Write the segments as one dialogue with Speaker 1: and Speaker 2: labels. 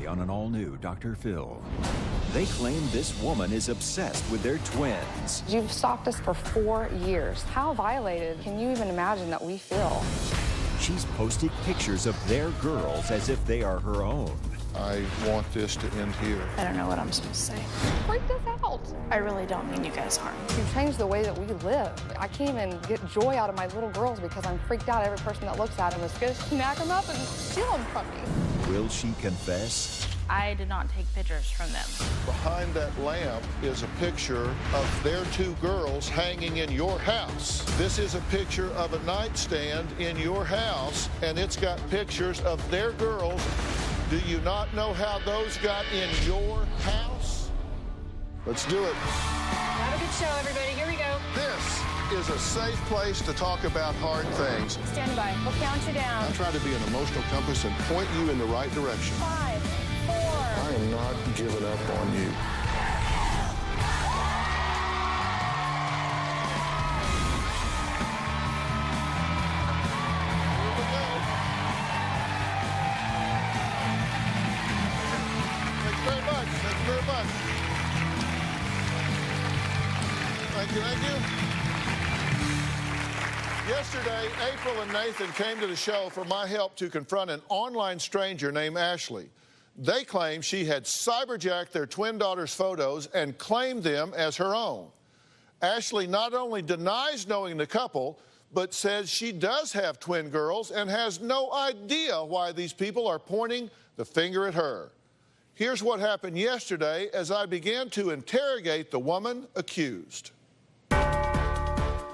Speaker 1: on an all-new Dr. Phil. They claim this woman is obsessed with their twins.
Speaker 2: You've stalked us for 4 years. How violated can you even imagine that we feel?
Speaker 1: She's posted pictures of their girls as if they are her own.
Speaker 3: I want this to end here.
Speaker 4: I don't know what I'm supposed to say.
Speaker 2: Freaked us out.
Speaker 4: I really don't mean you guys harm.
Speaker 2: You've changed the way that we live. I can't even get joy out of my little girls because I'm freaked out. Every person that looks at them is going to snap them up and steal them from me.
Speaker 1: Will she confess?
Speaker 5: I did not take pictures from them.
Speaker 3: Behind that lamp is a picture of their 2 girls hanging in your house. This is a picture of a nightstand in your house, and it's got pictures of their girls. Do you not know how those got in your house? Let's do it.
Speaker 5: Have a good show, everybody. Here we go.
Speaker 3: This is a safe place to talk about hard things.
Speaker 5: Stand by. We'll count you down.
Speaker 3: I'm trying to be an emotional compass and point you in the right direction.
Speaker 5: 5, 4.
Speaker 3: I am not giving up on you. Thank you. Yesterday, April and Nathan came to the show for my help to confront an online stranger named Ashley. They claim she had cyberjacked their twin daughters' photos and claimed them as her own. Ashley not only denies knowing the couple, but says she does have twin girls and has no idea why these people are pointing the finger at her. Here's what happened yesterday as I began to interrogate the woman accused.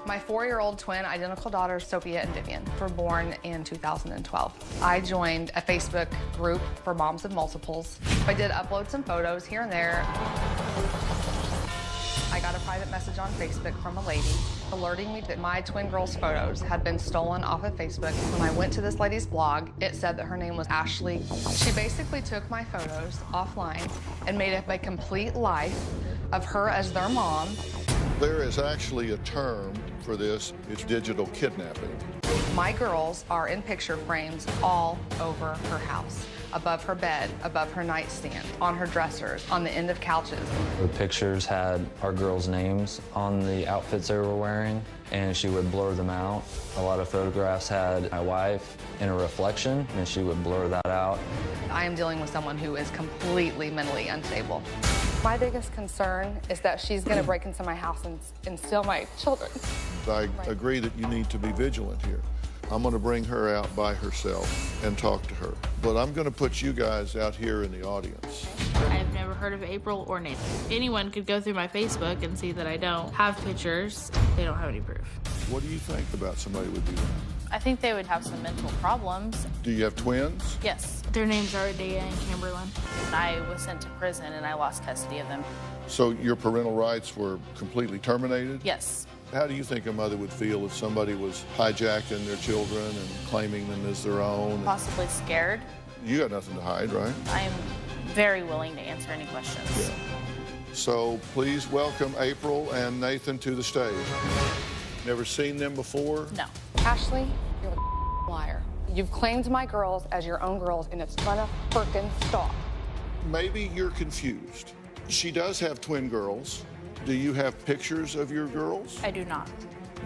Speaker 2: My 4-year-old twin identical daughters, Sophia and Vivian, were born in 2012. I joined a Facebook group for moms of multiples. I did upload some photos here and there. I got a private message on Facebook from a lady alerting me that my twin girls' photos had been stolen off of Facebook. When I went to this lady's blog, it said that her name was Ashley. She basically took my photos offline and made up a complete life of her as their mom.
Speaker 3: There is actually a term for this. It's digital kidnapping.
Speaker 2: My girls are in picture frames all over her house, above her bed, above her nightstand, on her dressers, on the end of couches.
Speaker 6: The pictures had our girls' names on the outfits they were wearing, and she would blur them out. A lot of photographs had my wife in a reflection, and she would blur that out.
Speaker 2: I am dealing with someone who is completely mentally unstable. My biggest concern is that she's going to break into my house and steal my children.
Speaker 3: I agree that you need to be vigilant here. I'm going to bring her out by herself and talk to her. But I'm going to put you guys out here in the audience.
Speaker 5: I've never heard of April or Nathan. Anyone could go through my Facebook and see that I don't have pictures. They don't have any proof.
Speaker 3: What do you think about somebody would do that?
Speaker 5: I think they would have some mental problems.
Speaker 3: Do you have twins?
Speaker 5: Yes. Their names are Dayna and Camberlyn. I was sent to prison and I lost custody of them.
Speaker 3: So your parental rights were completely terminated?
Speaker 5: Yes.
Speaker 3: How do you think a mother would feel if somebody was hijacking their children and claiming them as their own?
Speaker 5: Possibly scared.
Speaker 3: You got nothing to hide, right?
Speaker 5: I'm very willing to answer any questions.
Speaker 3: Yeah. So please welcome April and Nathan to the stage. Never seen them before?
Speaker 5: No.
Speaker 2: Ashley, you're a liar. You've claimed my girls as your own girls, and it's gonna frickin' stop.
Speaker 3: Maybe you're confused. She does have twin girls. Do you have pictures of your girls?
Speaker 5: I do not.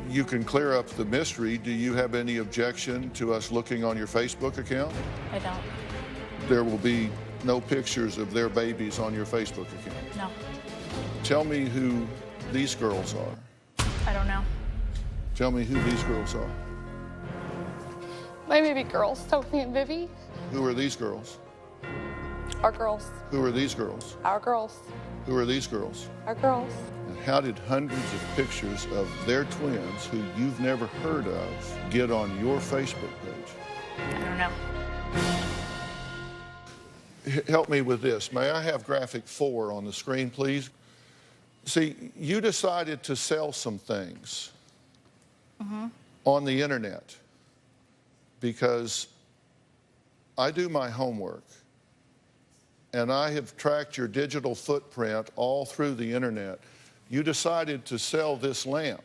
Speaker 3: You can clear up the mystery. Do you have any objection to us looking on your Facebook account?
Speaker 5: I don't.
Speaker 3: There will be no pictures of their babies on your Facebook account.
Speaker 5: No.
Speaker 3: Tell me who these girls are.
Speaker 5: I don't know.
Speaker 3: Tell me who these girls are.
Speaker 2: My baby girls, Sophie and Vivi.
Speaker 3: Who are these girls?
Speaker 2: Our girls.
Speaker 3: Who are these girls?
Speaker 2: Our girls.
Speaker 3: Who are these girls?
Speaker 2: Our girls.
Speaker 3: And how did hundreds of pictures of their twins, who you've never heard of, get on your Facebook page?
Speaker 5: I don't know.
Speaker 3: Help me with this. May I have graphic 4 on the screen, please? See, you decided to sell some things on the internet because I do my homework and I have tracked your digital footprint all through the internet. You decided to sell this lamp,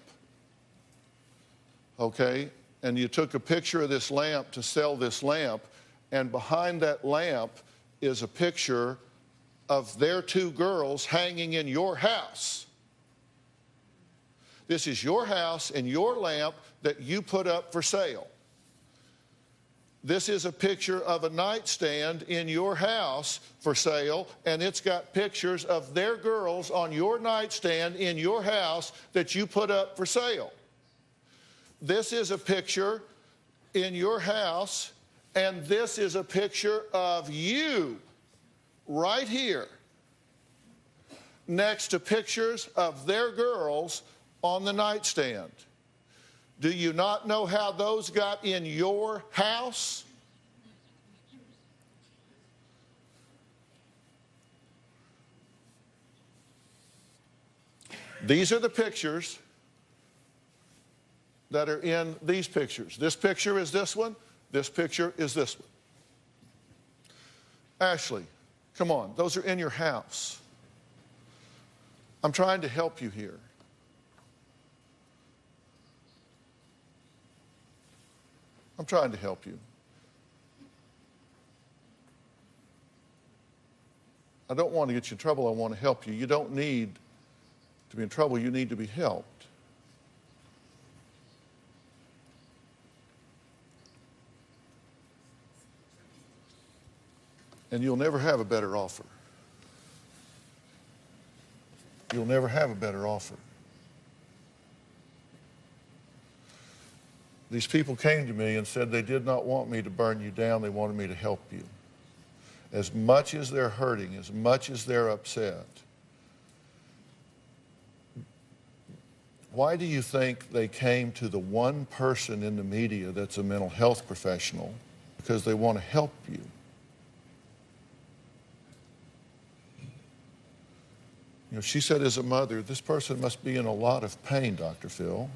Speaker 3: okay? And you took a picture of this lamp to sell this lamp, and behind that lamp is a picture of their two girls hanging in your house. This is your house and your lamp that you put up for sale. This is a picture of a nightstand in your house for sale, and it's got pictures of their girls on your nightstand in your house that you put up for sale. This is a picture in your house, and this is a picture of you right here next to pictures of their girls on the nightstand. Do you not know how those got in your house? These are the pictures that are in these pictures. This picture is this one. This picture is this one. Ashley, come on. Those are in your house. I'm trying to help you here. I'm trying to help you. I don't want to get you in trouble. I want to help you. You don't need to be in trouble. You need to be helped. And you'll never have a better offer. You'll never have a better offer. These people came to me and said they did not want me to burn you down. They wanted me to help you. As much as they're hurting, as much as they're upset, why do you think they came to the one person in the media that's a mental health professional? Because they want to help you. You know, she said as a mother, this person must be in a lot of pain, Dr. Phil.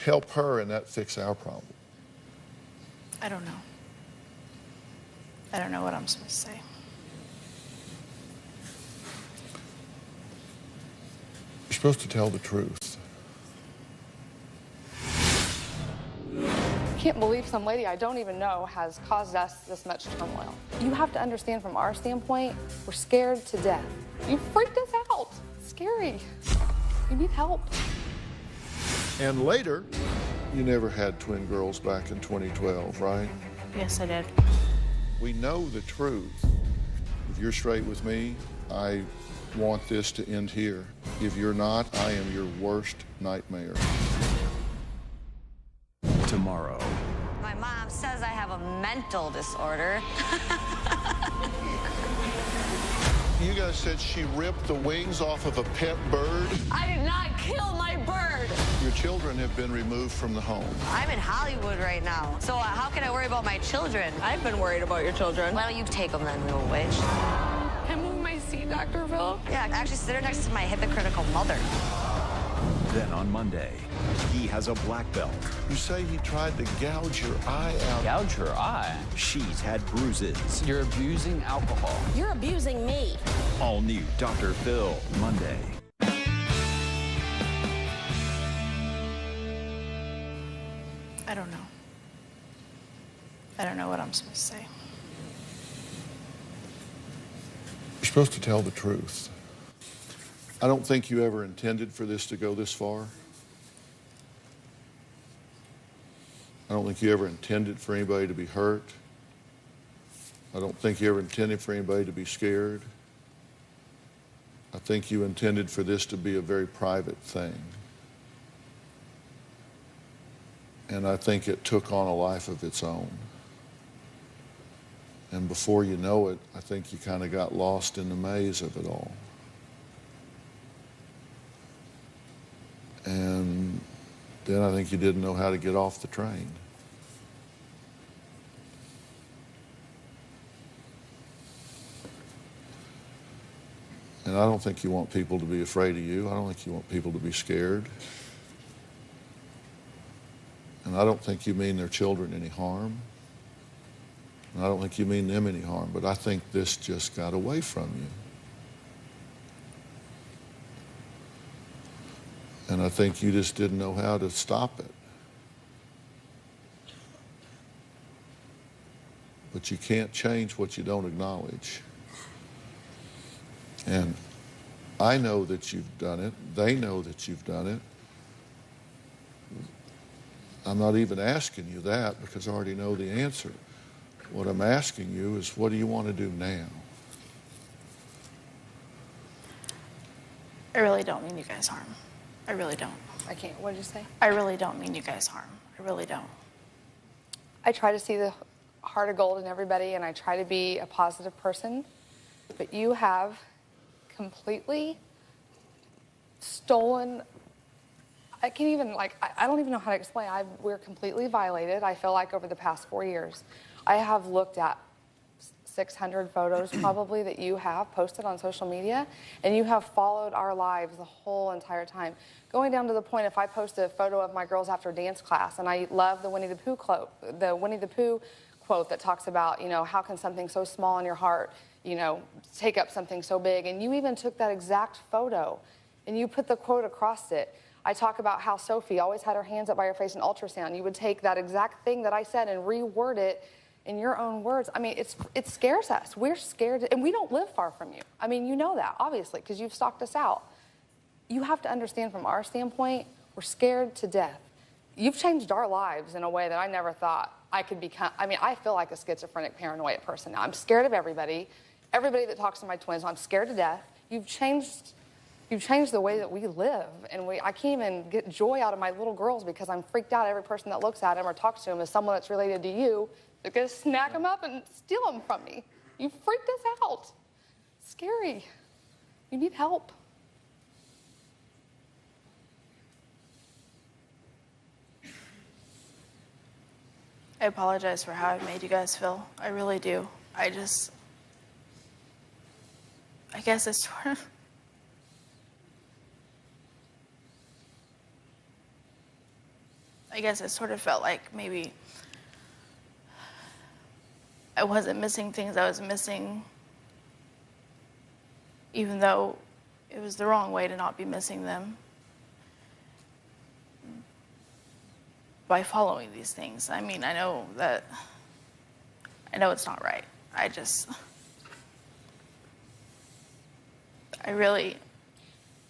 Speaker 3: Help her and that fix our problem.
Speaker 4: I don't know. I don't know what I'm supposed to say.
Speaker 3: You're supposed to tell the truth.
Speaker 2: I can't believe some lady I don't even know has caused us this much turmoil. You have to understand from our standpoint, we're scared to death. You freaked us out. It's scary. You need help.
Speaker 3: And later, you never had twin girls back in 2012, right?
Speaker 5: Yes, I did.
Speaker 3: We know the truth. If you're straight with me, I want this to end here. If you're not, I am your worst nightmare.
Speaker 1: Tomorrow.
Speaker 7: My mom says I have a mental disorder.
Speaker 3: You guys said she ripped the wings off of a pet bird.
Speaker 7: I did not kill my bird.
Speaker 3: Your children have been removed from the home.
Speaker 7: I'm in Hollywood right now, so how can I worry about my children?
Speaker 8: I've been worried about your children.
Speaker 7: Why don't you take them then, little witch?
Speaker 2: Can I move my seat, Dr. Phil?
Speaker 7: Yeah, actually sit her next to my hypocritical mother.
Speaker 1: Then on Monday, he has a black belt.
Speaker 3: You say he tried to gouge your eye out.
Speaker 9: Gouge her eye?
Speaker 1: She's had bruises.
Speaker 9: You're abusing alcohol.
Speaker 8: You're abusing me.
Speaker 1: All new Dr. Phil, Monday.
Speaker 4: I don't know. I don't know what I'm supposed to say.
Speaker 3: You're supposed to tell the truth. I don't think you ever intended for this to go this far. I don't think you ever intended for anybody to be hurt. I don't think you ever intended for anybody to be scared. I think you intended for this to be a very private thing. And I think it took on a life of its own. And before you know it, I think you kind of got lost in the maze of it all. And then I think you didn't know how to get off the train. And I don't think you want people to be afraid of you. I don't think you want people to be scared. And I don't think you mean their children any harm. And I don't think you mean them any harm. But I think this just got away from you. And I think you just didn't know how to stop it. But you can't change what you don't acknowledge. And I know that you've done it. They know that you've done it. I'm not even asking you that because I already know the answer. What I'm asking you is, what do you want to do now?
Speaker 4: I really don't mean you guys harm. I really don't.
Speaker 2: I can't. What did you say?
Speaker 4: I really don't mean you guys harm. I really don't.
Speaker 2: I try to see the heart of gold in everybody, and I try to be a positive person. But you have completely stolen. I can't even, I don't even know how to explain. We're completely violated, I feel like, over the past 4 years. I have looked at 600 photos probably that you have posted on social media, and you have followed our lives the whole entire time. Going down to the point, if I post a photo of my girls after dance class, and I love the Winnie the Pooh quote that talks about, you know, how can something so small in your heart, you know, take up something so big? And you even took that exact photo and you put the quote across it. I talk about how Sophie always had her hands up by her face in ultrasound. You would take that exact thing that I said and reword it in your own words. I mean, it scares us. We're scared, and we don't live far from you. I mean, you know that, obviously, because you've stalked us out. You have to understand, from our standpoint, we're scared to death. You've changed our lives in a way that I never thought I could become. I mean, I feel like a schizophrenic, paranoid person now. I'm scared of everybody. Everybody that talks to my twins, I'm scared to death. You've changed the way that we live, and I can't even get joy out of my little girls because I'm freaked out. Every person that looks at them or talks to them is someone that's related to you. They're going to snack them up and steal them from me. You freaked us out. It's scary. You need help.
Speaker 4: I apologize for how I made you guys feel. I really do. I guess it's sort of... I guess it sort of felt like maybe I wasn't missing things I was missing, even though it was the wrong way to not be missing them, by following these things. I mean, I know it's not right. I really...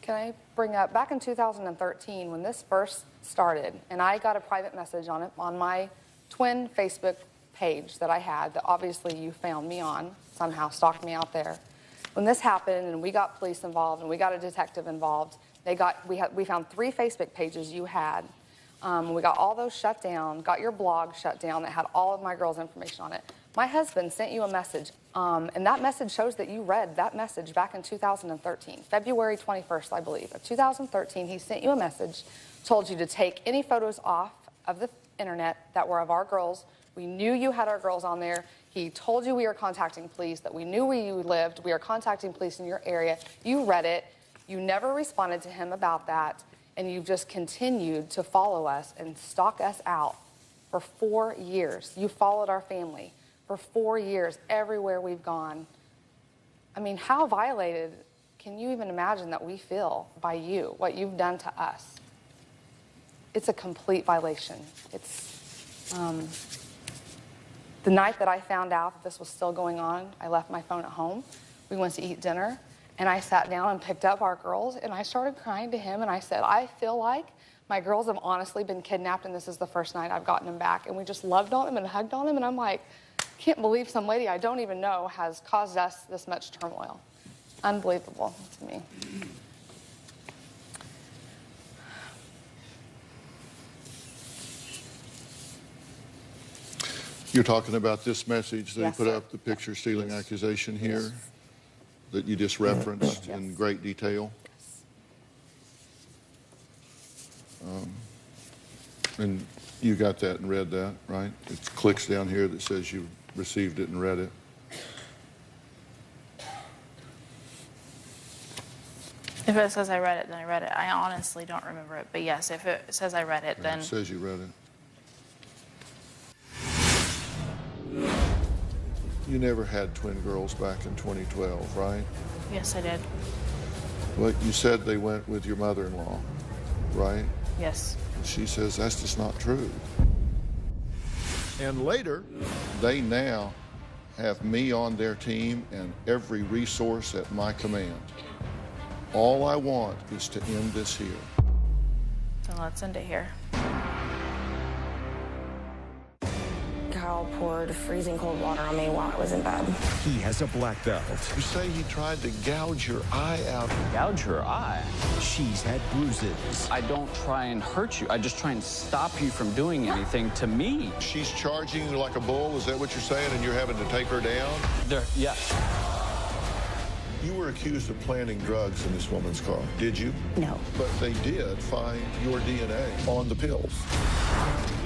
Speaker 2: Can I bring up, back in 2013, when this first started, and I got a private message on it on my twin Facebook page that I had, that obviously you found me on, somehow stalked me out there. When this happened, and we got police involved, and we got a detective involved, we found 3 Facebook pages you had. We got all those shut down, got your blog shut down that had all of my girls' information on it. My husband sent you a message, and that message shows that you read that message back in 2013, February 21st, I believe, of 2013. He sent you a message, told you to take any photos off of the internet that were of our girls. We knew you had our girls on there. He told you we were contacting police, that we knew where you lived. We are contacting police in your area. You read it. You never responded to him about that, and you've just continued to follow us and stalk us out for 4 years. You followed our family for 4 years, everywhere we've gone. I mean, how violated can you even imagine that we feel by you, what you've done to us? It's a complete violation. It's, the night that I found out that this was still going on, I left my phone at home. We went to eat dinner, and I sat down and picked up our girls, and I started crying to him, and I said, I feel like my girls have honestly been kidnapped, and this is the first night I've gotten them back. And we just loved on them and hugged on them, and I'm like, can't believe some lady I don't even know has caused us this much turmoil. Unbelievable to me.
Speaker 3: You're talking about this message that
Speaker 2: Yes,
Speaker 3: he put
Speaker 2: sir.
Speaker 3: up, the picture stealing accusation here, that you just referenced in great detail? And you got that and read that, right? It clicks down here that says you received it and read it.
Speaker 4: If it says I read it, then I read it. I honestly don't remember it, but yes, if it says I read it, then...
Speaker 3: It says you read it. You never had twin girls back in 2012, right?
Speaker 4: Yes, I did.
Speaker 3: Well, you said they went with your mother-in-law. right?
Speaker 4: Yes.
Speaker 3: She says that's just not true. And later, they now have me on their team and every resource at my command. All I want is to end this here.
Speaker 4: Then let's end it here.
Speaker 8: Kyle poured freezing cold water on me while I was in bed.
Speaker 1: He has a black belt.
Speaker 3: You say he tried to gouge your eye out.
Speaker 9: Gouge her eye?
Speaker 1: She's had bruises.
Speaker 9: I don't try and hurt you. I just try and stop you from doing anything to me.
Speaker 3: She's charging you like a bull, is that what you're saying? And you're having to take her down?
Speaker 9: Yes.
Speaker 3: You were accused of planting drugs in this woman's car, did you?
Speaker 8: No.
Speaker 3: But they did find your DNA on the pills.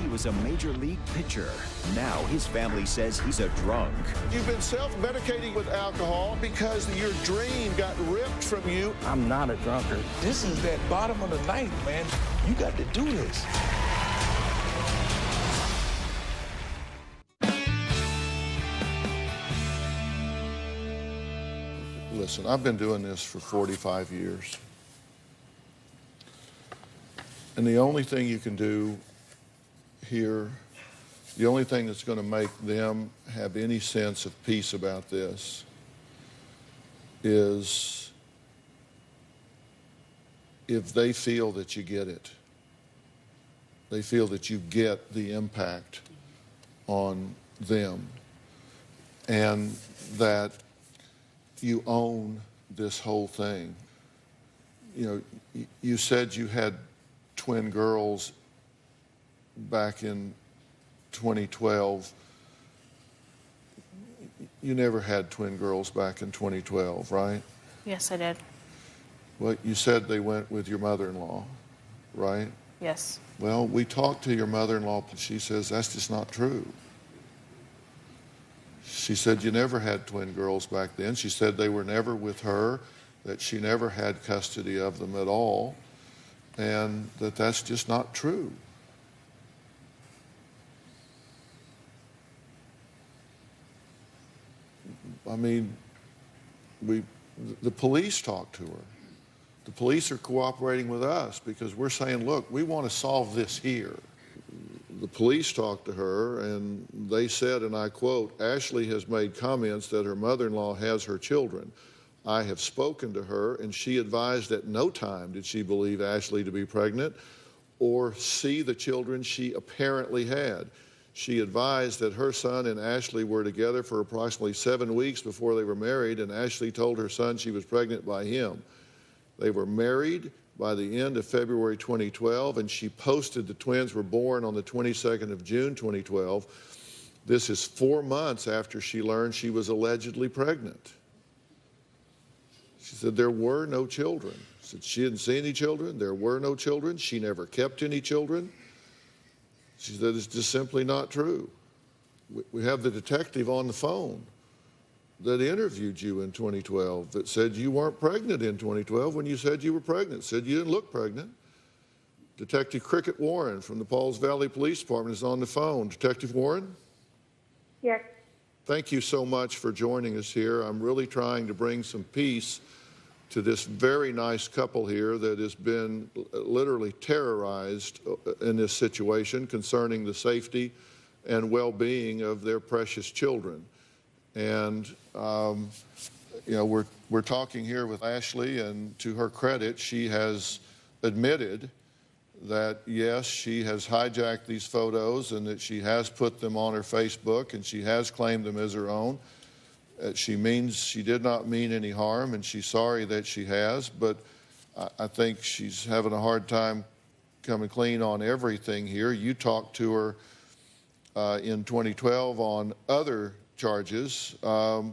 Speaker 1: He was a major league pitcher. Now his family says he's a drunk.
Speaker 3: You've been self-medicating with alcohol because your dream got ripped from you.
Speaker 10: I'm not a drunkard. This is that bottom of the ninth, man. You got to do this.
Speaker 3: Listen, I've been doing this for 45 years. And the only thing you can do here, the only thing that's going to make them have any sense of peace about this is if they feel that you get it. They feel that you get the impact on them and that you own this whole thing. You know, you said you had twin girls back in 2012. You never had twin girls back in 2012, right?
Speaker 4: Yes, I did.
Speaker 3: Well, you said they went with your mother-in-law, right?
Speaker 4: Yes.
Speaker 3: Well, we talked to your mother-in-law. She says that's just not true. She said you never had twin girls back then. She said they were never with her, that she never had custody of them at all, and that that's just not true. I mean, the police talked to her. The police are cooperating with us because we're saying, look, we want to solve this here. The police talked to her, and they said, and I quote, Ashley has made comments that her mother-in-law has her children. I have spoken to her, and she advised at no time did she believe Ashley to be pregnant or see the children she apparently had. She advised that her son and Ashley were together for approximately 7 weeks before they were married, and Ashley told her son she was pregnant by him. They were married by the end of February 2012, and she posted the twins were born on the 22nd of June 2012. This is 4 months after she learned she was allegedly pregnant. She said there were no children. She said she didn't see any children. There were no children. She never kept any children. She said it's just simply not true. We have the detective on the phone that interviewed you in 2012 that said you weren't pregnant in 2012 when you said you were pregnant, said you didn't look pregnant. Detective Cricket Warren from the Pauls Valley Police Department is on the phone. Detective Warren?
Speaker 11: Yes.
Speaker 3: Thank you so much for joining us here. I'm really trying to bring some peace to this very nice couple here that has been literally terrorized in this situation concerning the safety and well-being of their precious children. And, you know, we're talking here with Ashley, and to her credit, she has admitted that, yes, she has hijacked these photos and that she has put them on her Facebook and she has claimed them as her own. She means she did not mean any harm, and she's sorry that she has, but I think she's having a hard time coming clean on everything here. You talked to her in 2012 on other charges. Was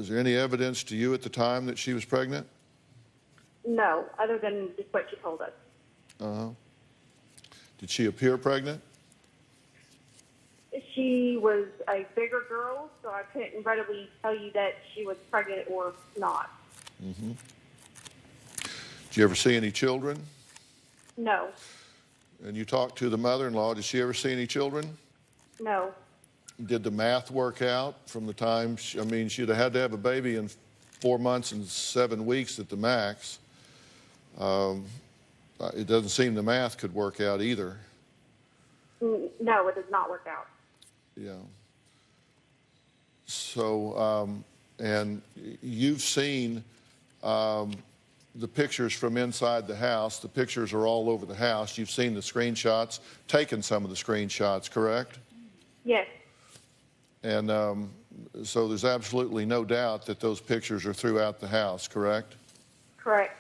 Speaker 3: there any evidence to you at the time that she was pregnant?
Speaker 11: No, other than just what she told us.
Speaker 3: Uh-huh. Did she appear pregnant?
Speaker 11: She was a bigger girl, so I couldn't readily tell you that she was pregnant or not.
Speaker 3: Mm-hmm. Did you ever see any children?
Speaker 11: No.
Speaker 3: And you talked to the mother-in-law. Did she ever see any children?
Speaker 11: No.
Speaker 3: Did the math work out from the time, I mean, she'd have had to have a baby in 4 months and 7 weeks at the max. It doesn't seem the math could work out either.
Speaker 11: No, it does not work out.
Speaker 3: Yeah. So, and you've seen the pictures from inside the house. The pictures are all over the house. You've seen the screenshots, taken some of the screenshots, correct?
Speaker 11: Yes.
Speaker 3: And so there's absolutely no doubt that those pictures are throughout the house, correct?
Speaker 11: Correct.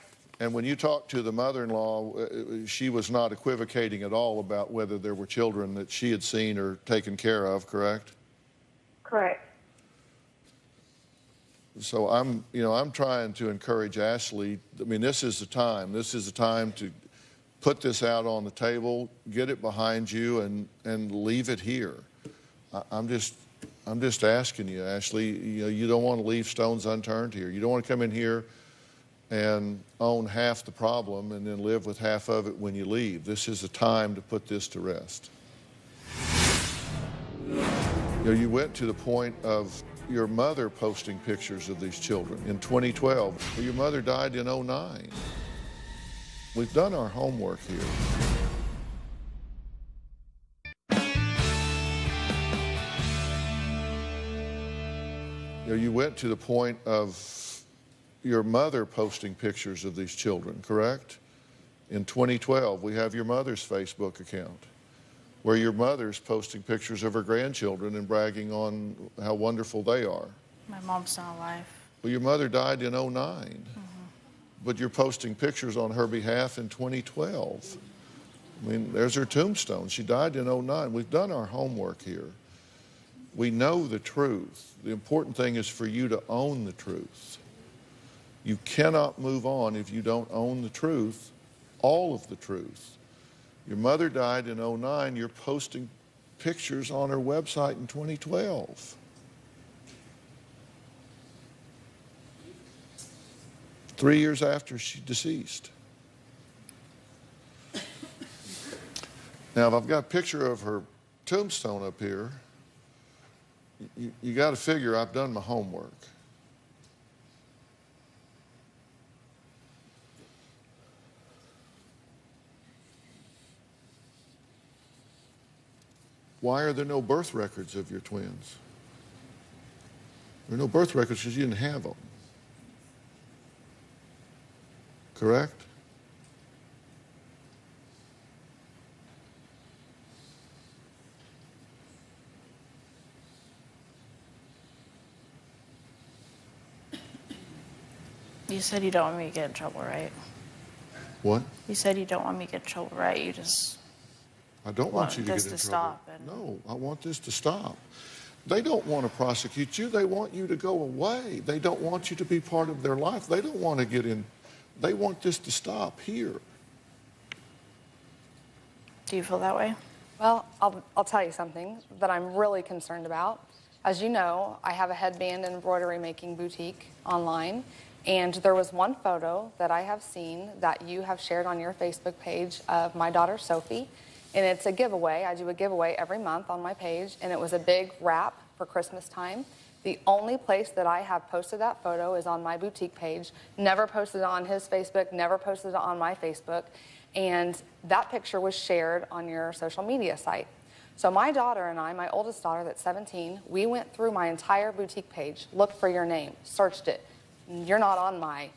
Speaker 3: And when you talked to the mother-in-law, she was not equivocating at all about whether there were children that she had seen or taken care of, correct?
Speaker 11: Correct.
Speaker 3: So I'm trying to encourage Ashley. I mean, this is the time. This is the time to put this out on the table, get it behind you, and leave it here. I'm just asking you, Ashley. You don't want to leave stones unturned here. You don't want to come in here and own half the problem and then live with half of it when you leave. This is the time to put this to rest. You went to the point of your mother posting pictures of these children in 2012. Your mother died in 2009. We've done our homework here. You went to the point of your mother posting pictures of these children, correct? In 2012, we have your mother's Facebook account where your mother's posting pictures of her grandchildren and bragging on how wonderful they are.
Speaker 4: My mom's not alive.
Speaker 3: Well, your mother died in 2009, but you're posting pictures on her behalf in 2012. I mean, there's her tombstone. She died in 2009. We've done our homework here. We know the truth. The important thing is for you to own the truth. You cannot move on if you don't own the truth, all of the truth. Your mother died in 2009. You're posting pictures on her website in 2012. Three years after she deceased. Now, if I've got a picture of her tombstone up here, you got to figure I've done my homework. Why are there no birth records of your twins? There are no birth records because you didn't have them. Correct?
Speaker 4: You said you don't want me to get in trouble, right?
Speaker 3: What?
Speaker 4: You said you don't want me to get in trouble, right? You just
Speaker 3: I don't want you to get in trouble.
Speaker 4: this to stop.
Speaker 3: No, I want this to stop. They don't want to prosecute you. They want you to go away. They don't want you to be part of their life. They don't want to get in. They want this to stop here.
Speaker 4: Do you feel that way?
Speaker 2: Well, I'll tell you something that I'm really concerned about. As you know, I have a headband and embroidery making boutique online, and there was one photo that I have seen that you have shared on your Facebook page of my daughter Sophie, and it's a giveaway. I do a giveaway every month on my page, and it was a big wrap for Christmas time. The only place that I have posted that photo is on my boutique page. Never posted it on his Facebook, never posted it on my Facebook, and that picture was shared on your social media site. So my daughter and I, my oldest daughter that's 17, we went through my entire boutique page, looked for your name, searched it. You're not on my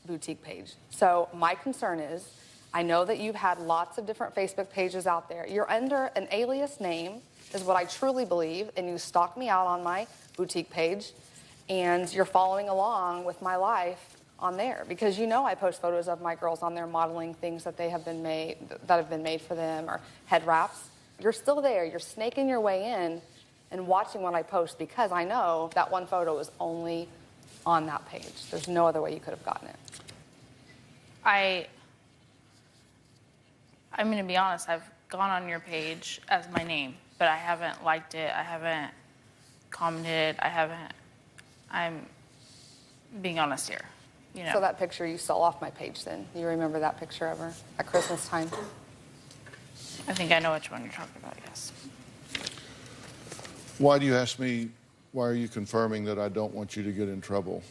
Speaker 2: boutique page. So my concern is, I know that you've had lots of different Facebook pages out there. You're under an alias name, is what I truly believe, and you stalk me out on my boutique page, and you're following along with my life on there, because you know I post photos of my girls on there modeling things that have been made for them, or head wraps. You're still there. You're snaking your way in and watching what I post, because I know that one photo is only on that page. There's no other way you could have gotten it.
Speaker 4: I'm going to be honest. I've gone on your page as my name, but I haven't liked it. I haven't commented. I'm being honest here. You know.
Speaker 2: So that picture you stole off my page then. You remember that picture of her at Christmas time?
Speaker 4: I think I know which one you're talking about, yes.
Speaker 3: Why do you ask me, why are you confirming that I don't want you to get in trouble?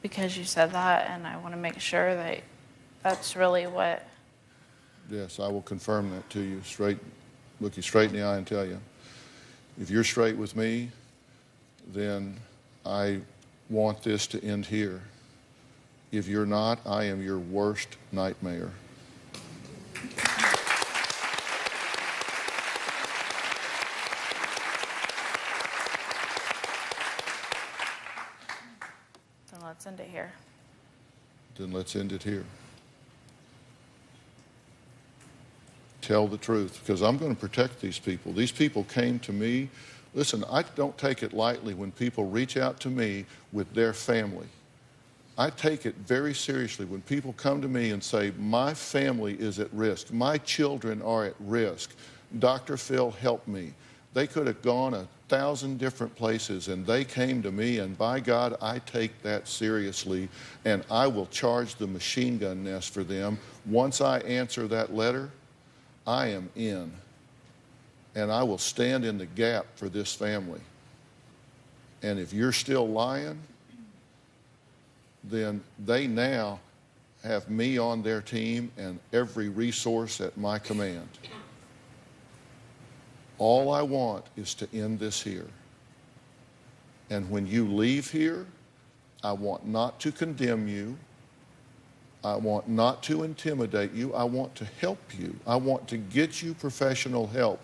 Speaker 4: because you said that, and I want to make sure that that's really what.
Speaker 3: Yes, I will confirm that to you, look you straight in the eye and tell you. If you're straight with me, then I want this to end here. If you're not, I am your worst nightmare.
Speaker 4: Then let's end it here.
Speaker 3: Then let's end it here. Tell the truth, because I'm going to protect these people. These people came to me. Listen, I don't take it lightly when people reach out to me with their family. I take it very seriously when people come to me and say, my family is at risk. My children are at risk. Dr. Phil, help me. They could have gone 1,000 different places, and they came to me, and by God, I take that seriously, and I will charge the machine gun nest for them. Once I answer that letter, I am in, and I will stand in the gap for this family. And if you're still lying, then they now have me on their team and every resource at my command. All I want is to end this here. And when you leave here, I want not to condemn you. I want not to intimidate you. I want to help you. I want to get you professional help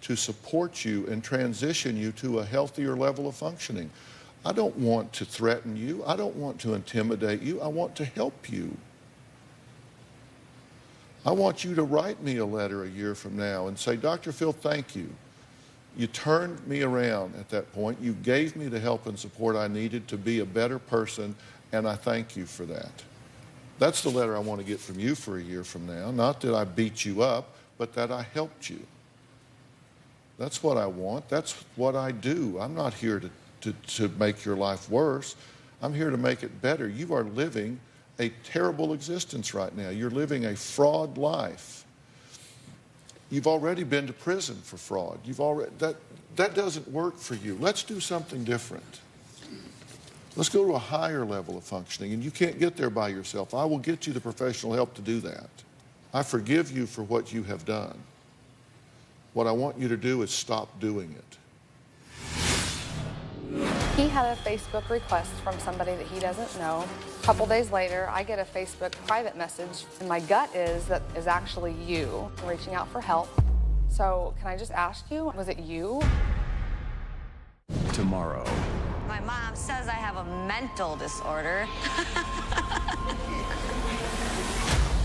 Speaker 3: to support you and transition you to a healthier level of functioning. I don't want to threaten you. I don't want to intimidate you. I want to help you. I want you to write me a letter a year from now and say, Dr. Phil, thank you. You turned me around at that point. You gave me the help and support I needed to be a better person, and I thank you for that. That's the letter I want to get from you for a year from now. Not that I beat you up, but that I helped you. That's what I want. That's what I do. I'm not here to make your life worse. I'm here to make it better. You are living a terrible existence right now. You're living a fraud life. You've already been to prison for fraud. That doesn't work for you. Let's do something different. Let's go to a higher level of functioning, and you can't get there by yourself. I will get you the professional help to do that. I forgive you for what you have done. What I want you to do is stop doing it.
Speaker 2: He had a Facebook request from somebody that he doesn't know. A couple days later, I get a Facebook private message, and my gut is that is actually you reaching out for help. So can I just ask you, was it you?
Speaker 1: Tomorrow.
Speaker 7: My mom says I have a mental disorder.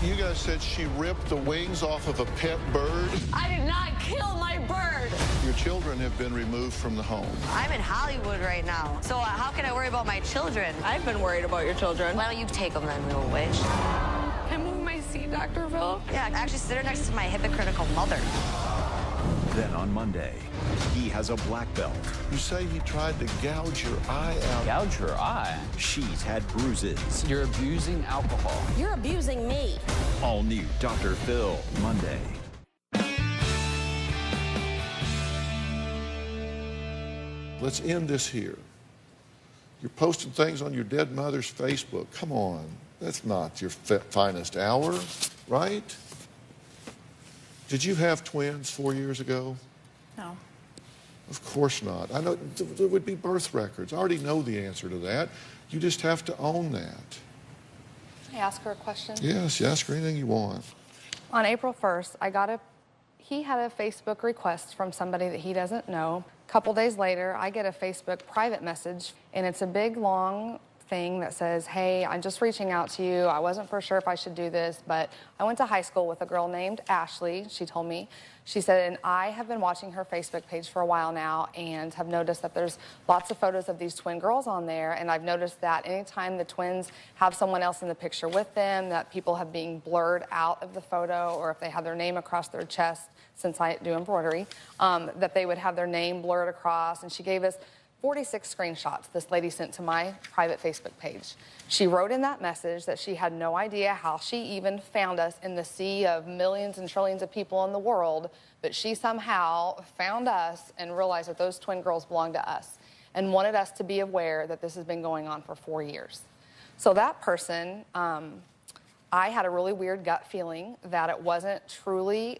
Speaker 3: You guys said she ripped the wings off of a pet bird.
Speaker 7: I did not kill my bird.
Speaker 3: Your children have been removed from the home.
Speaker 7: I'm in Hollywood right now, so how can I worry about my children?
Speaker 8: I've been worried about your children.
Speaker 7: Why don't you take them then, little witch?
Speaker 8: Can I move my seat, Dr. Phil?
Speaker 7: Yeah, actually sit her next to my hypocritical mother.
Speaker 1: Then on Monday, he has a black belt.
Speaker 3: You say he tried to gouge your eye out.
Speaker 9: Gouge her eye?
Speaker 1: She's had bruises.
Speaker 9: You're abusing alcohol.
Speaker 8: You're abusing me.
Speaker 1: All new Dr. Phil, Monday.
Speaker 3: Let's end this here. You're posting things on your dead mother's Facebook. Come on, that's not your finest hour, right? Did you have twins 4 years ago?
Speaker 4: No.
Speaker 3: Of course not. I know there would be birth records. I already know the answer to that. You just have to own that.
Speaker 2: Can I ask her a question?
Speaker 3: Yes, you ask her anything you want.
Speaker 2: On April 1st, he had a Facebook request from somebody that he doesn't know. A couple days later, I get a Facebook private message, and it's a big, long thing that says, hey, I'm just reaching out to you. I wasn't for sure if I should do this, but I went to high school with a girl named Ashley, she told me. She said, and I have been watching her Facebook page for a while now and have noticed that there's lots of photos of these twin girls on there, and I've noticed that anytime the twins have someone else in the picture with them, that people have been blurred out of the photo, or if they have their name across their chest, since I do embroidery, that they would have their name blurred across, and she gave us 46 screenshots this lady sent to my private Facebook page. She wrote in that message that she had no idea how she even found us in the sea of millions and trillions of people in the world, but she somehow found us and realized that those twin girls belonged to us and wanted us to be aware that this has been going on for 4 years. So that person, I had a really weird gut feeling that it wasn't truly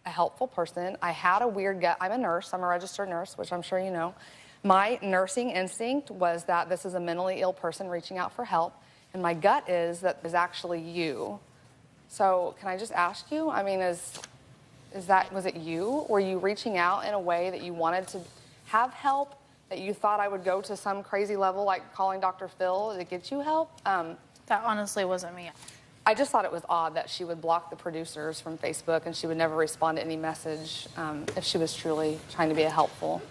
Speaker 2: a helpful person. I had a weird gut. I'm a nurse. I'm a registered nurse, which I'm sure you know. My nursing instinct was that this is a mentally ill person reaching out for help, and my gut is that is actually you. So can I just ask you, I mean, was it you? Were you reaching out in a way that you wanted to have help, that you thought I would go to some crazy level like calling Dr. Phil to get you help?
Speaker 4: That honestly wasn't me.
Speaker 2: I just thought it was odd that she would block the producers from Facebook and she would never respond to any message if she was truly trying to be a helpful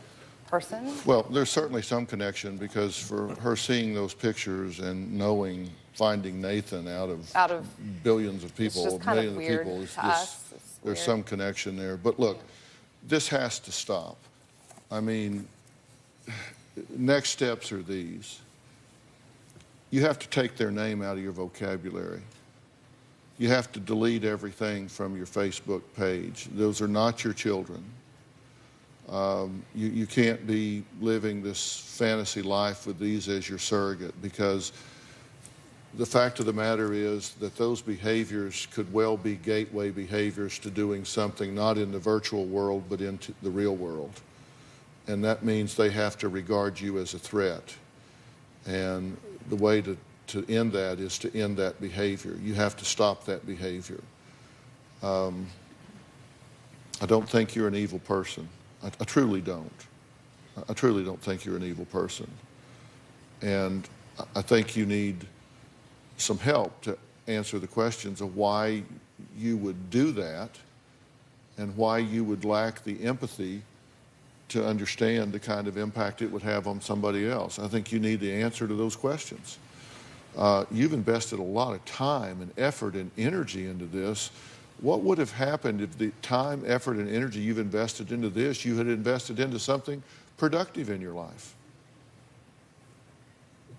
Speaker 2: person.
Speaker 3: Well, there's certainly some connection, because for her seeing those pictures and knowing, finding Nathan out of billions of people,
Speaker 2: it's just kind
Speaker 3: millions
Speaker 2: of weird
Speaker 3: of people,
Speaker 2: to us.
Speaker 3: there's some connection there. But look, this has to stop. I mean, next steps are these. You have to take their name out of your vocabulary. You have to delete everything from your Facebook page. Those are not your children. You can't be living this fantasy life with these as your surrogate, because the fact of the matter is that those behaviors could well be gateway behaviors to doing something not in the virtual world but into the real world. And that means they have to regard you as a threat. And the way to end that is to end that behavior. You have to stop that behavior. I don't think you're an evil person. I truly don't. I truly don't think you're an evil person. And I think you need some help to answer the questions of why you would do that and why you would lack the empathy to understand the kind of impact it would have on somebody else. I think you need the answer to those questions. You've invested a lot of time and effort and energy into this. What would have happened if the time, effort, and energy you've invested into this, you had invested into something productive in your life?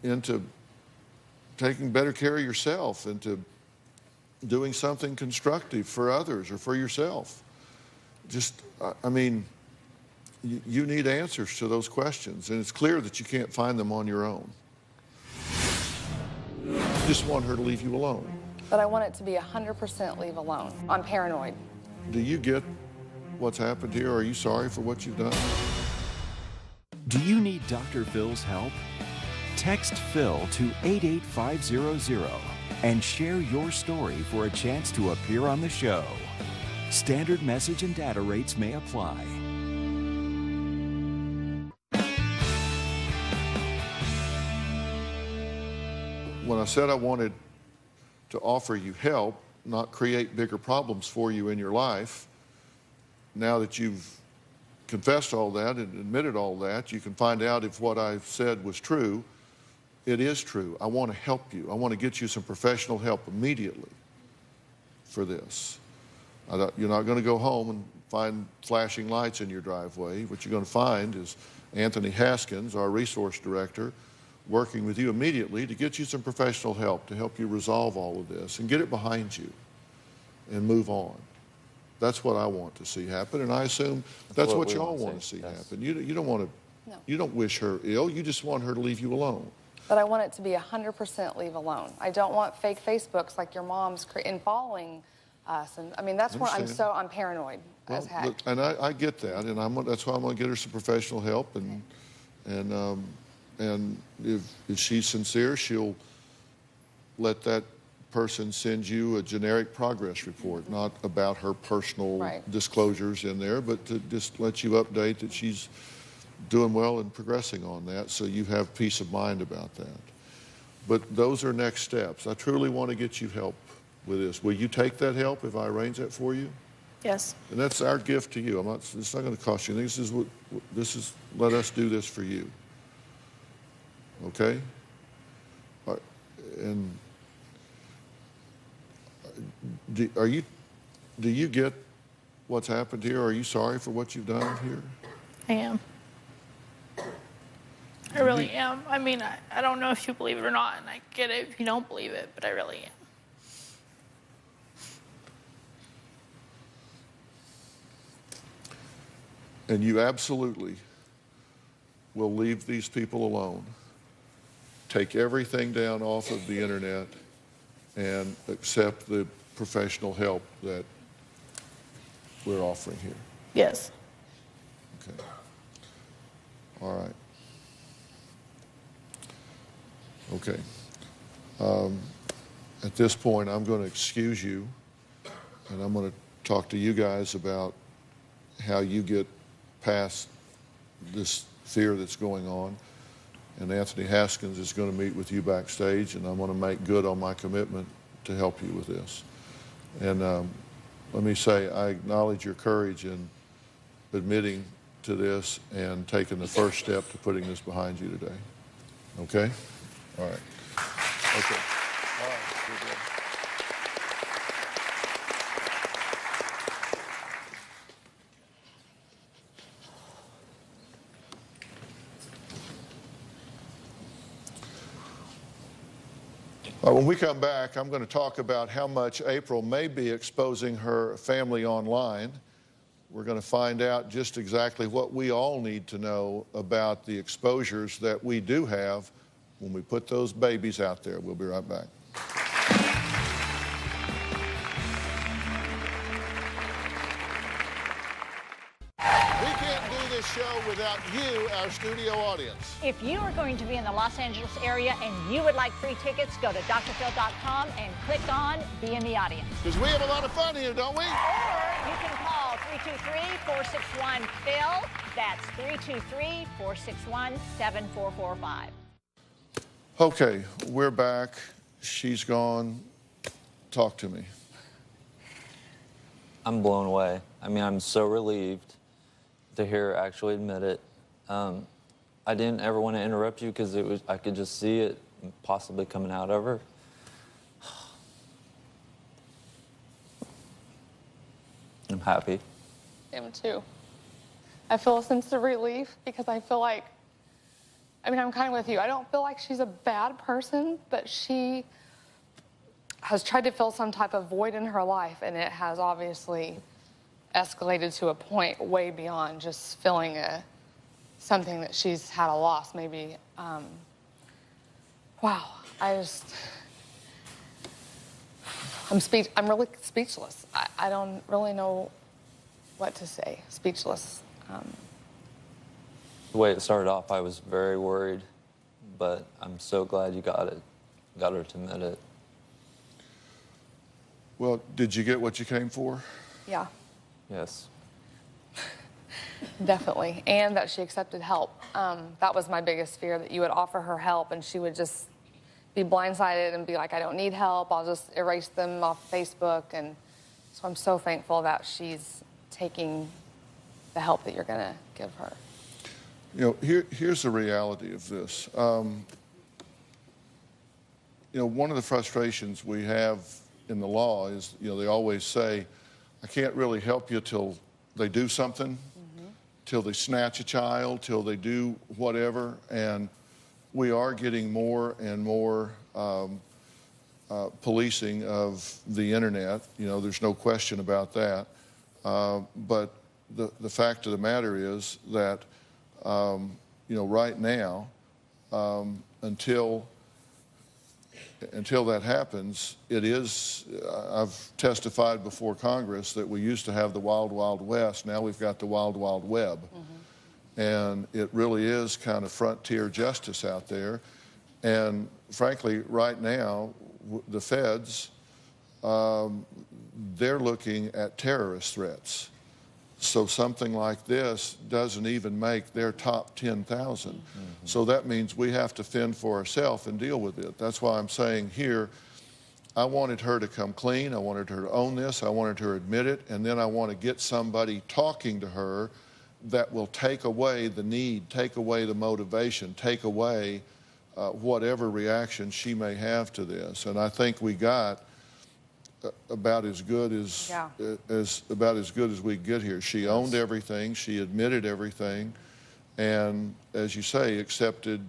Speaker 3: Into taking better care of yourself, into doing something constructive for others or for yourself. Just, I mean, you need answers to those questions, and it's clear that you can't find them on your own. You just want her to leave you alone.
Speaker 2: But I want it to be 100% leave alone. I'm paranoid.
Speaker 3: Do you get what's happened here? Are you sorry for what you've done?
Speaker 1: Do you need Dr. Phil's help? Text Phil to 88500 and share your story for a chance to appear on the show. Standard message and data rates may apply.
Speaker 3: When I said I wanted to offer you help, not create bigger problems for you in your life, now that you've confessed all that and admitted all that, you can find out if what I said was true. It is true. I want to help you. I want to get you some professional help immediately for this. You're not going to go home and find flashing lights in your driveway. What you're going to find is Anthony Haskins, our resource director, working with you immediately to get you some professional help to help you resolve all of this and get it behind you and move on. That's what I want to see happen, and I assume that's what you all want to see happen. You don't want to, you don't wish her ill. You just want her to leave you alone.
Speaker 2: But I want it to be 100% leave alone. I don't want fake Facebooks like your mom's and following us. And I mean, that's where I'm paranoid as heck.
Speaker 3: Look, and I get that, and that's why I'm going to get her some professional help, and if she's sincere, she'll let that person send you a generic progress report, not about her personal disclosures in there, but to just let you update that she's doing well and progressing on that, so you have peace of mind about that. But those are next steps. I truly want to get you help with this. Will you take that help if I arrange that for you?
Speaker 4: Yes.
Speaker 3: And that's our gift to you. It's not going to cost you anything. This is let us do this for you. Okay? And do you get what's happened here? Are you sorry for what you've done here?
Speaker 4: I am. I really am. I mean, I don't know if you believe it or not, and I get it if you don't believe it, but I really am.
Speaker 3: And you absolutely will leave these people alone take everything down off of the internet and accept the professional help that we're offering here?
Speaker 5: Yes.
Speaker 3: Okay. All right. Okay. At this point, I'm going to excuse you, and I'm going to talk to you guys about how you get past this fear that's going on. And Anthony Haskins is going to meet with you backstage, and I'm going to make good on my commitment to help you with this. And let me say, I acknowledge your courage in admitting to this and taking the first step to putting this behind you today. Okay? All right. Okay. All right. Good day. When we come back, I'm going to talk about how much April may be exposing her family online. We're going to find out just exactly what we all need to know about the exposures that we do have when we put those babies out there. We'll be right back. We can't do this show without you, our studio audience.
Speaker 12: If you are going to be in the Los Angeles area and you would like free tickets, go to drphil.com and click on Be in the Audience.
Speaker 3: Because we have a lot of fun here, don't we?
Speaker 12: Or you can call 323-461-PHIL. That's 323-461-7445.
Speaker 3: Okay, we're back. She's gone. Talk to me.
Speaker 6: I'm blown away. I mean, I'm so relieved to hear her actually admit it. I didn't ever want to interrupt you because I could just see it possibly coming out of her. I'm happy.
Speaker 2: I am too. I feel a sense of relief because I feel like, I mean, I'm kind of with you. I don't feel like she's a bad person, but she has tried to fill some type of void in her life, and it has obviously escalated to a point way beyond just filling something that she's had a loss, maybe. Wow, I'm really speechless. I don't really know what to say. Speechless.
Speaker 6: The way it started off, I was very worried, but I'm so glad you got her to admit it.
Speaker 3: Well, did you get what you came for?
Speaker 2: Yeah.
Speaker 6: Yes.
Speaker 2: Definitely, and that she accepted help. That was my biggest fear, that you would offer her help and she would just be blindsided and be like, I don't need help, I'll just erase them off Facebook. And so I'm so thankful that she's taking the help that you're going to give her.
Speaker 3: You know, here's the reality of this. You know, one of the frustrations we have in the law is, you know, they always say, I can't really help you till they do something, till they snatch a child, till they do whatever. And we are getting more and more policing of the internet. You know, there's no question about that. But the fact of the matter is that, you know, right now, until that happens, it is, I've testified before Congress that we used to have the Wild Wild West, now we've got the Wild Wild Web. And it really is kind of frontier justice out there. And frankly, right now, the feds, they're looking at terrorist threats. So something like this doesn't even make their top 10,000. So that means we have to fend for ourselves and deal with it. That's why I'm saying here, I wanted her to come clean. I wanted her to own this. I wanted her to admit it. And then I want to get somebody talking to her that will take away the need, take away the motivation, take away whatever reaction she may have to this. And I think we got about as good as we get here. She owned everything. She admitted everything, and as you say, accepted,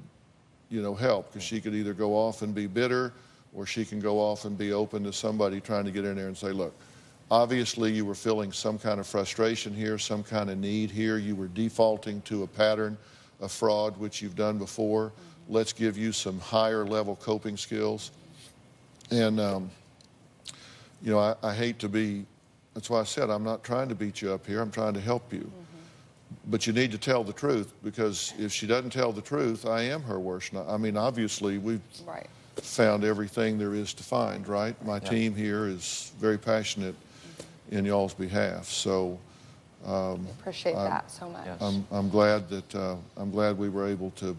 Speaker 3: you know, help, because she could either go off and be bitter, or she can go off and be open to somebody trying to get in there and say, look, obviously you were feeling some kind of frustration here, some kind of need here. You were defaulting to a pattern of fraud, which you've done before. let's give you some higher level coping skills. And, you know, I hate to be, that's why I said I'm not trying to beat you up here, I'm trying to help you. But you need to tell the truth, because if she doesn't tell the truth, I am her worst. I mean, obviously, we've found everything there is to find, right? My team here is very passionate in y'all's behalf. So
Speaker 2: appreciate that so much.
Speaker 3: I'm glad that I'm glad we were able to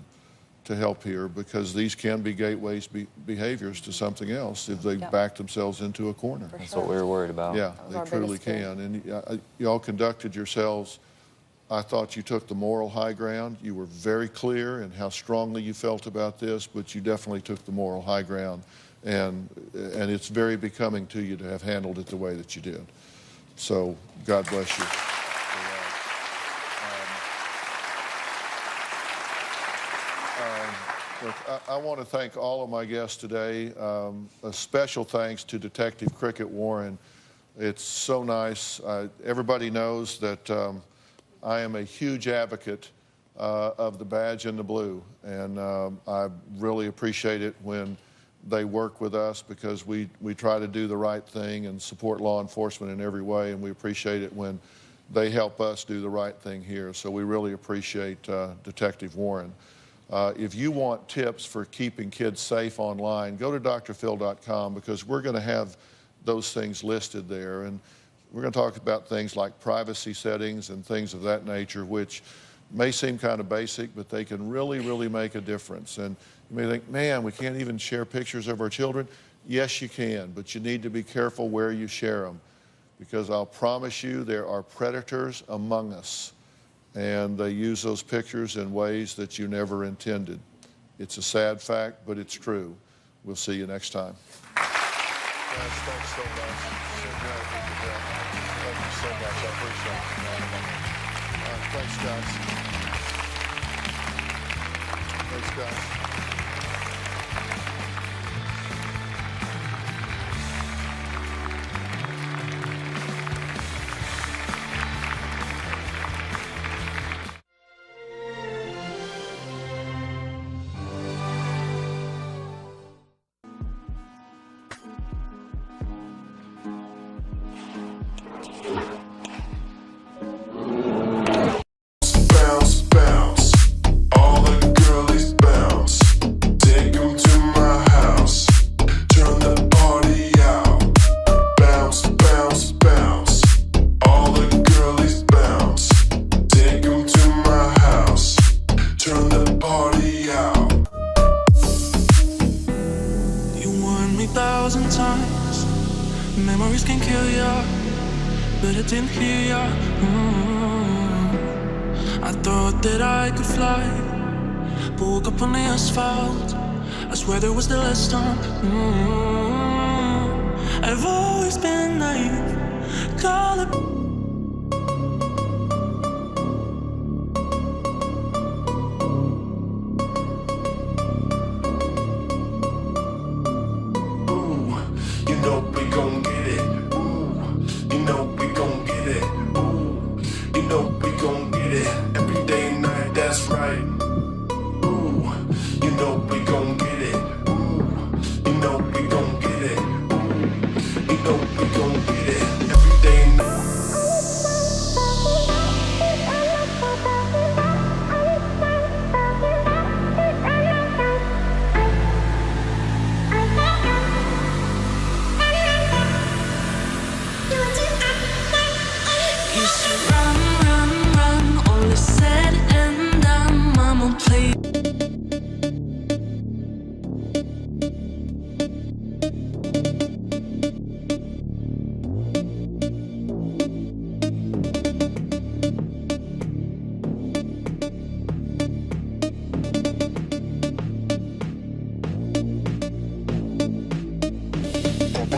Speaker 3: help here, because these can be gateways behaviors to something else if they back themselves into a corner.
Speaker 6: That's what we were worried about.
Speaker 3: Yeah, they truly can. And y'all conducted yourselves. I thought you took the moral high ground. You were very clear in how strongly you felt about this, but you definitely took the moral high ground. And it's very becoming to you to have handled it the way that you did. So God bless you. Look, I want to thank all of my guests today. A special thanks to Detective Cricket Warren. It's so nice. Everybody knows that I am a huge advocate of the badge and the blue, and I really appreciate it when they work with us, because we try to do the right thing and support law enforcement in every way, and we appreciate it when they help us do the right thing here. So we really appreciate Detective Warren. If you want tips for keeping kids safe online, go to drphil.com, because we're going to have those things listed there. And we're going to talk about things like privacy settings and things of that nature, which may seem kind of basic, but they can really, really make a difference. And you may think, man, we can't even share pictures of our children. Yes, you can, but you need to be careful where you share them, because I'll promise you there are predators among us, and they use those pictures in ways that you never intended. It's a sad fact, but it's true. We'll see you next time. Guys, thanks so much. So glad we could help. Thank you so much. I appreciate it. Thanks, guys. Thanks, guys.
Speaker 13: Memories can kill ya, but I didn't hear ya. I thought that I could fly, but woke up on the asphalt. I swear there was the last time. I've always been naive. Call it.